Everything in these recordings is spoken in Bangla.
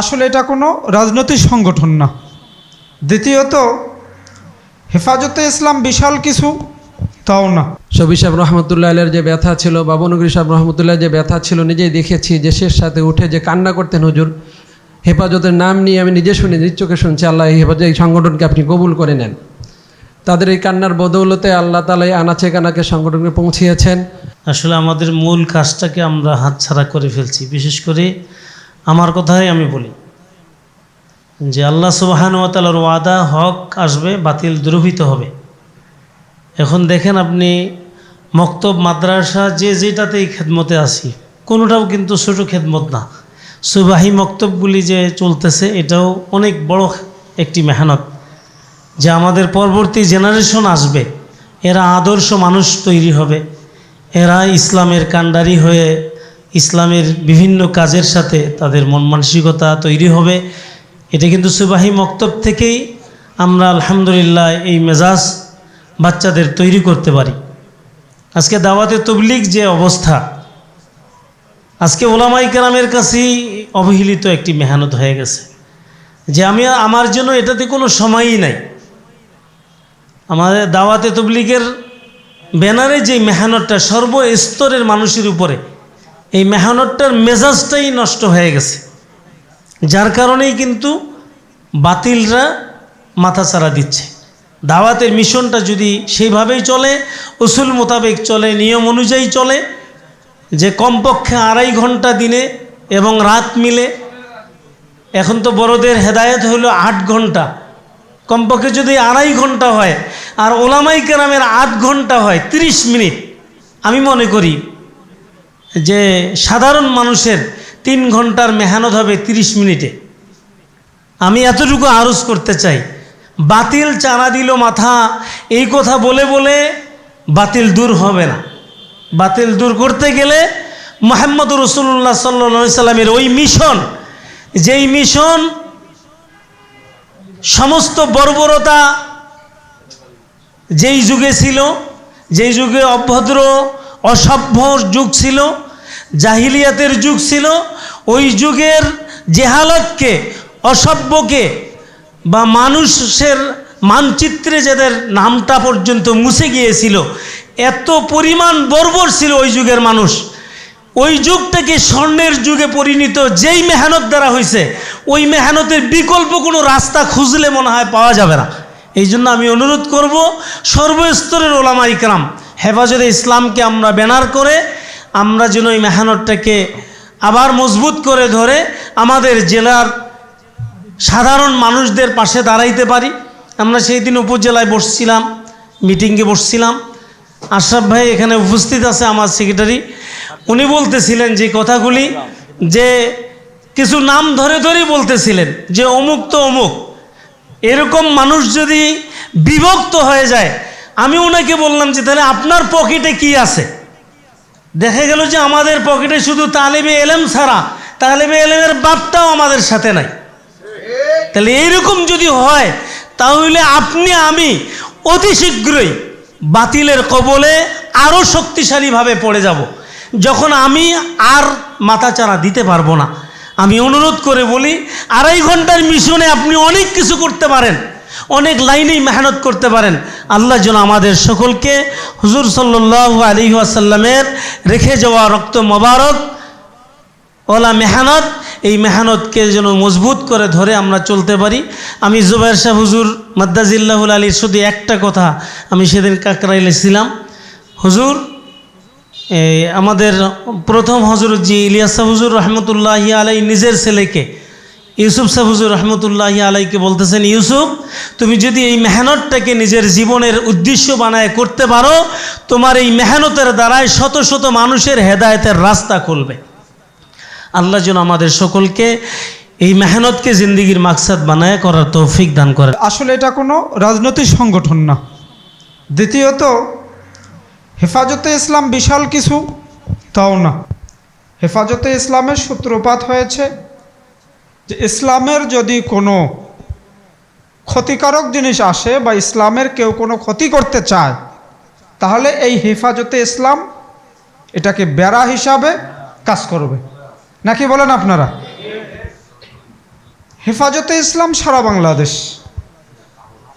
আসলে এটা কোনো রাজনৈতিক সংগঠন না। দ্বিতীয়ত হেফাজতে ইসলাম বিশাল কিছু তাও না। শফি সাহেব রহমতুল্লাহ আলের যে ব্যথা ছিল, বাবনগরী সাহেব রহমতুল্লাহ যে ব্যথা ছিল, নিজেই দেখেছি যে শেষ সাথে উঠে যে কান্না করতেন হুজুর। হেফাজতের নাম নিয়ে আমি নিজে শুনি, নিজ চোখে শুনছি। আল্লাহ এই হেফাজত এই সংগঠনকে আপনি কবুল করে নেন। তাদের এই কান্নার বদৌলতে আল্লাহ তাআলা এই আনাচে কানাকে সংগঠনকে পৌঁছিয়েছেন। আসলে আমাদের মূল কাজটাকে আমরা হাতছাড়া করে ফেলছি। বিশেষ করে আমার কথাই আমি বলি যে আল্লাহ সুবহানাহু ওয়া তাআলার ওয়াদা হক আসবে, বাতিল দুরূহিত হবে। এখন দেখেন আপনি মক্তব মাদ্রাসা যে যেটাতেই খেদমতে আসি, কোনোটাও কিন্তু ছোটো খেদমত না। সুবাহি মক্তবগুলি যে চলতেছে এটাও অনেক বড় একটি মেহনত, যে আমাদের পরবর্তী জেনারেশন আসবে, এরা আদর্শ মানুষ তৈরি হবে, এরা ইসলামের কাণ্ডারি হয়ে ইসলামের বিভিন্ন কাজের সাথে তাদের মন মানসিকতা তৈরি হবে। এটা কিন্তু সুবাহি মক্তব থেকেই আমরা আলহামদুলিল্লাহ এই মেজাজ বাচ্চাদের তৈরি করতে পারি। আজকে দাওয়াতে তবলিগ যে অবস্থা, আজকে ওলামায়ে কেরামের কাছেই অবহেলিত একটি মেহনত হয়ে গেছে, যে আমার জন্য এটাতে কোনো সময়ই নাই। আমাদের দাওয়াতে তবলিগের ব্যানারে যে মেহনতটা সর্বস্তরের মানুষের উপরে, এই মেহনতটার মেজাজটাই নষ্ট হয়ে গেছে। যার কারণেই কিন্তু বাতিলরা মাথাচাড়া দিচ্ছে। দাওয়াতের মিশনটা যদি সেইভাবেই চলে, উসুল মোতাবেক চলে, নিয়ম অনুযায়ী চলে, যে কমপক্ষে 2.5 ঘন্টা দিনে এবং রাত মিলে, এখন তো বড়দের হেদায়েত হলো 8 ঘন্টা, কমপক্ষে যদি 2.5 ঘন্টা হয় আর ওলামায়ে কেরামের 8 ঘন্টা হয় 30 মিনিট, আমি মনে করি যে সাধারণ মানুষের 3 ঘন্টার মেহনত হবে 30 মিনিটে। আমি এতটুকু আরজ করতে চাই, বাতিল চারা দিল মাথা, এই কথা বলে বলে বাতিল দূর হবে না। বাতিল দূর করতে গেলে মুহাম্মদ রাসূলুল্লাহ সাল্লাল্লাহু আলাইহি সাল্লামের ওই মিশন, যেই মিশন সমস্ত বর্বরতা যেই যুগে ছিল, যেই যুগে অভদ্র অসভ্য যুগ ছিল, জাহিলিয়াতের যুগ ছিল, ওই যুগের জেহালতকে, অসভ্যকে বা মানুষের মানচিত্রে যাদের নামটা পর্যন্ত মুছে গিয়েছিল, এত পরিমাণ বর্বর ছিল ওই যুগের মানুষ, ওই যুগটাকে স্বর্ণের যুগে পরিণত যেই মেহনত দ্বারা হয়েছে, ওই মেহনতের বিকল্প কোনো রাস্তা খুঁজলে মনে হয় পাওয়া যাবে না। এই জন্য আমি অনুরোধ করব সর্বস্তরের ওলামায়ে কেরাম, হেফাজতে ইসলামকে আমরা ব্যানার করে আমরা যেন এই মেহনতটাকে আবার মজবুত করে ধরে আমাদের জেলার সাধারণ মানুষদের পাশে দাঁড়াইতে পারি। আমরা সেই দিন উপজেলায় বসছিলাম, মিটিংয়ে বসছিলাম, আশরাফ ভাই এখানে উপস্থিত আছে, আমার সেক্রেটারি, উনি বলতেছিলেন যে কথাগুলি, যে কিছু নাম ধরে ধরেই বলতেছিলেন যে অমুক তো অমুক, এরকম মানুষ যদি বিভক্ত হয়ে যায়, আমি ওনাকে বললাম যে তাহলে আপনার পকেটে কি আছে? দেখা গেল যে আমাদের পকেটে শুধু তালেবে এলেম ছাড়া তালেবে এলেমের বাপটাও আমাদের সাথে নাই। তাহলে এইরকম যদি হয়, তাহলে আপনি আমি অতি শীঘ্রই বাতিলের কবলে আরও শক্তিশালীভাবে পড়ে যাব, যখন আমি আর মাথাচাড়া দিতে পারবো না। আমি অনুরোধ করে বলি, 2.5 ঘন্টার মিশনে আপনি অনেক কিছু করতে পারেন, অনেক লাইনেই মেহনত করতে পারেন। আল্লাহ যেন আমাদের সকলকে হুজুর সাল্লাল্লাহু আলাইহি ওয়াসাল্লামের রেখে যাওয়া রক্ত মোবারক ওলা মেহনত, এই মেহনতকে যেন মজবুত করে ধরে আমরা চলতে পারি। আমি জুবায়ের সাহেব হুজুর মাদ্দাজিল্লাহুল আলীর শুধু একটা কথা আমি সেদিন কাকরাইলে ছিলাম, হুজুর আমাদের প্রথম হজরত জি ইলিয়াস সাহেব হুজুর রহমতুল্লাহি আলাই নিজের ছেলেকে ইউসুফ সাহেব হুজুর রহমতুল্লাহি আলাইকে বলতেছেন, ইউসুফ তুমি যদি এই মেহনতটাকে নিজের জীবনের উদ্দেশ্য বানায় করতে পারো, তোমার এই মেহনতের দ্বারাই শত শত মানুষের হেদায়েতের রাস্তা খুলবে। আল্লাহ যেন আমাদের সকলকে এই মেহনতকে জিন্দেগির মাকসাদ বানায় করার তৌফিক দান করে। আসলে এটা কোনো রাজনৈতিক সংগঠন না। দ্বিতীয়ত হেফাজতে ইসলাম বিশাল কিছু তাও না। হেফাজতে ইসলামের সূত্রপাত হয়েছে যে ইসলামের যদি কোনো ক্ষতিকারক জিনিস আসে বা ইসলামের কেউ কোনো ক্ষতি করতে চায়, তাহলে এই হেফাজতে ইসলাম এটাকে বেড়া হিসাবে কাজ করবে, নাকি বলেন আপনারা? হেফাজতে ইসলাম সারা বাংলাদেশ,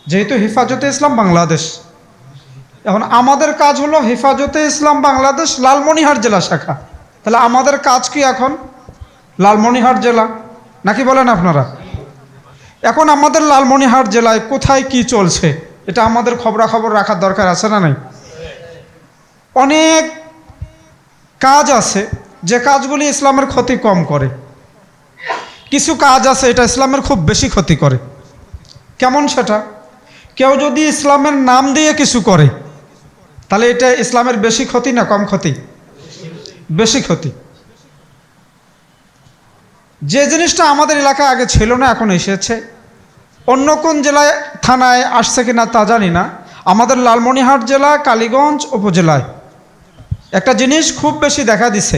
যেহেতু হেফাজতে ইসলাম বাংলাদেশ, এখন আমাদের কাজ হলো হেফাজতে ইসলাম বাংলাদেশ লালমনিরহাট জেলা শাখা। তাহলে আমাদের কাজ কি এখন? লালমনিরহাট জেলা, নাকি বলেন আপনারা? এখন আমাদের লালমনিরহাট জেলায় কোথায় কি চলছে এটা আমাদের খবরাখবর রাখার দরকার আছে না নাই? অনেক কাজ আছে যে কাজগুলি ইসলামের ক্ষতি কম করে, কিছু কাজ আছে এটা ইসলামের খুব বেশি ক্ষতি করে। কেমন সেটা? কেউ যদি ইসলামের নাম দিয়ে কিছু করে তাহলে এটা ইসলামের বেশি ক্ষতি না কম ক্ষতি? বেশি ক্ষতি। যে জিনিসটা আমাদের এলাকায় আগে ছিল না এখন এসেছে, অন্য কোন জেলায় থানায় আসছে কিনা তা জানি না, আমাদের লালমনিরহাট জেলা কালীগঞ্জ উপজেলায় একটা জিনিস খুব বেশি দেখা দিছে।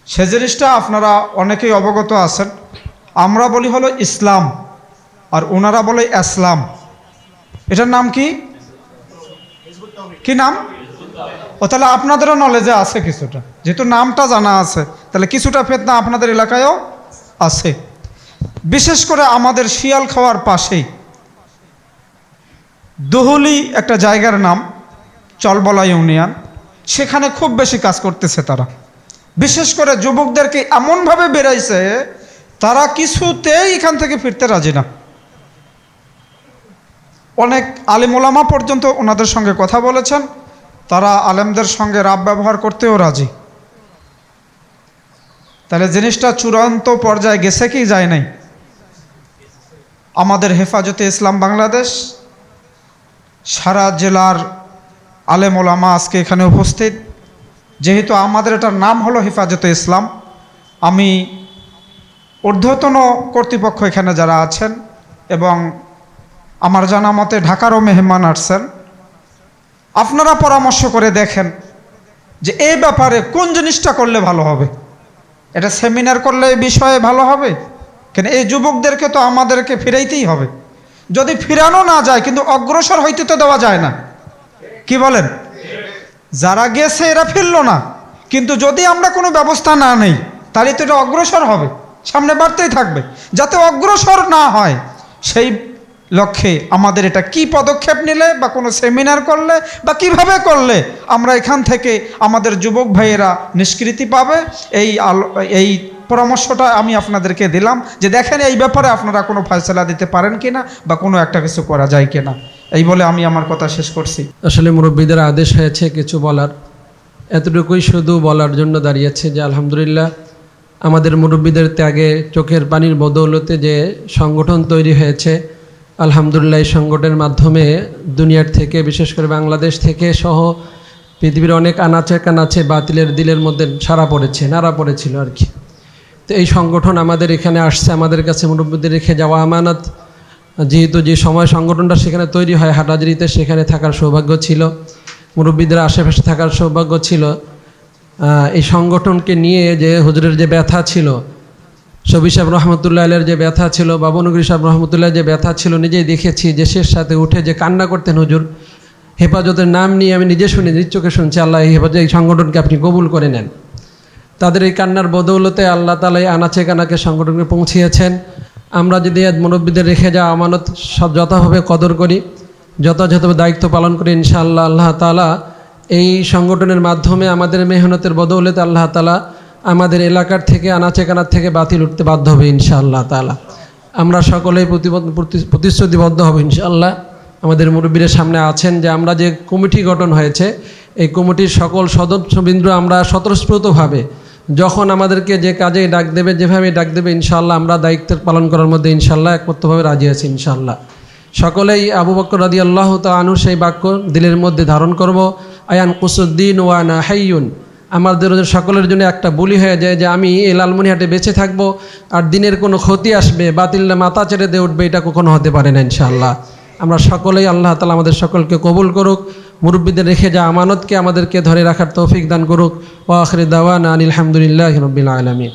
সে জিনিসটা আপনারা অনেকেই অবগত আছেন। আমরা বলি হলো ইসলাম আর ওনারা বলে ইসলাম। এটার নাম কি? কি নাম? ও তাহলে আপনাদেরও নলেজে আছে কিছুটা, যেহেতু নামটা জানা আছে তাহলে কিছুটা ফিতনা আপনাদের এলাকায়ও আছে। বিশেষ করে আমাদের শিয়াল খাওয়ার পাশেই দহুলি একটা জায়গার নাম, চলবলা ইউনিয়ন, সেখানে খুব বেশি কাজ করতেছে তারা। বিশেষ করে যুবকদেরকে এমনভাবে বেড়াইছে তারা কিছুতেই এখান থেকে ফিরতে রাজি না। অনেক আলেম ওলামা পর্যন্ত ওনাদের সঙ্গে কথা বলেছেন, তারা আলেমদের সঙ্গে রাব ব্যবহার করতেও রাজি। তাহলে জিনিসটা চূড়ান্ত পর্যায়ে গেছে কি যায় নাই? আমাদের হেফাজতে ইসলাম বাংলাদেশ সারা জেলার আলেম ওলামা আজকে এখানে উপস্থিত। যেহেতু আমাদের এটার নাম হলো হেফাজতে ইসলাম, আমি ঊর্ধ্বতন কর্তৃপক্ষ এখানে যারা আছেন এবং আমার জানা মতে ঢাকারও মেহমান আসছেন, আপনারা পরামর্শ করে দেখেন যে এই ব্যাপারে কোন জিনিসটা করলে ভালো হবে। এটা সেমিনার করলে এই বিষয়ে ভালো হবে, কেন এই যুবকদেরকে তো আমাদেরকে ফিরাইতেই হবে। যদি ফিরানো না যায় কিন্তু অগ্রসর হইতে তো দেওয়া যায় না, কি বলেন? যারা গেছে এরা ফিরলো না, কিন্তু যদি আমরা কোনো ব্যবস্থা না নেই তাহলে তো এটা অগ্রসর হবে, সামনে বাড়তেই থাকবে। যাতে অগ্রসর না হয় সেই লক্ষ্যে আমাদের এটা কি পদক্ষেপ নিলে বা কোনো সেমিনার করলে বা কিভাবে করলে আমরা এখান থেকে আমাদের যুবক ভাইয়েরা নিষ্কৃতি পাবে, এই পরামর্শটা আমি আপনাদেরকে দিলাম যে দেখেন এই ব্যাপারে আপনারা কোনো ফয়সালা দিতে পারেন কিনা বা কোনো একটা কিছু করা যায় কিনা। এই বলে আমি আমার কথা শেষ করছি। আসলে মুরব্বীদের আদেশ হয়েছে কিছু বলার, এতটুকুই শুধু বলার জন্য দাঁড়িয়েছে যে আলহামদুলিল্লাহ আমাদের মুরব্বীদের ত্যাগে চোখের পানির বদৌলতে যে সংগঠন তৈরি হয়েছে, আলহামদুলিল্লাহ এই সংগঠনের মাধ্যমে দুনিয়ার থেকে বিশেষ করে বাংলাদেশ থেকে সহ পৃথিবীর অনেক আনাচে কানাচে বাতিলের দিলের মধ্যে নাড়া পড়েছিল আর কি। তো এই সংগঠন আমাদের এখানে আসছে, আমাদের কাছে মুরব্বীদের রেখে যাওয়া আমানত। যেহেতু যে সময় সংগঠনটা সেখানে তৈরি হয় হাটহাজারীতে, সেখানে থাকার সৌভাগ্য ছিল, মুরব্বীদের আশেপাশে থাকার সৌভাগ্য ছিল। এই সংগঠনকে নিয়ে যে হুজুরের যে ব্যথা ছিল, শফি সাহেব রহমতুল্লাহ আলের যে ব্যথা ছিল, বাবনগরী সাহেব রহমতুল্লাহ যে ব্যথা ছিল, নিজেই দেখেছি যে শেষ সাথে উঠে যে কান্না করতেন হুজুর। হেফাজতের নাম নিয়ে আমি নিজে শুনি, নিজ চোখে শুনছি। আল্লাহ এই হেফাজত এই সংগঠনকে আপনি কবুল করে নেন। তাদের এই কান্নার বদৌলতে আল্লাহ তাআলা এই আনাচে কানাকে সংগঠনকে পৌঁছিয়েছেন। আমরা যদি মুরব্বীদের রেখে যাওয়া আমানত সব যথাভাবে কদর করি, যথাযথভাবে দায়িত্ব পালন করি, ইনশাআল্লাহ আল্লাহ তাআলা এই সংগঠনের মাধ্যমে আমাদের মেহনতের বদৌলতে আল্লাহ তাআলা আমাদের এলাকার থেকে আনাচে কানার থেকে বাতিল উঠতে বাধ্য হবে ইনশাআল্লাহ তাআলা। আমরা সকলেই প্রতিশ্রুতিবদ্ধ হব ইনশাআল্লাহ। আমাদের মুরব্বীদের সামনে আছেন যে আমরা যে কমিটি গঠন হয়েছে, এই কমিটির সকল সদস্যবৃন্দ আমরা স্বতঃস্ফূর্তভাবে যখন আমাদেরকে যে কাজে ডাক দেবে, যেভাবে ডাক দেবে, ইনশাআল্লাহ আমরা দায়িত্ব পালন করার মধ্যে ইনশাআল্লাহ একমতভাবে রাজি আছি ইনশাআল্লাহ। সকলেই আবু বকর রাদিয়াল্লাহু তাআলা আনহু সেই বাক্য দিলের মধ্যে ধারণ করব, আয়ান কুসুদ্দিন ওয়া আনা হাইয়ুন। আমাদের সকলের জন্য একটা বলি হয়ে যায় যে আমি এই লালমনিরহাটে বেঁচে থাকবো আর দিনের কোনো ক্ষতি আসবে, বাতিলরা মাথা ছেড়ে দিয়ে উঠবে, এটা কখনো হতে পারে না ইনশাআল্লাহ। আমরা সকলেই আল্লাহ তাআলা আমাদের সকলকে কবুল করুক, মুরব্বীদের রেখে যা আমানতকে আমাদেরকে ধরে রাখার তৌফিক দান করুক। ওয়া আখিরু দাওয়ানা আনিল হামদুলিল্লাহি রাব্বিল আলামিন।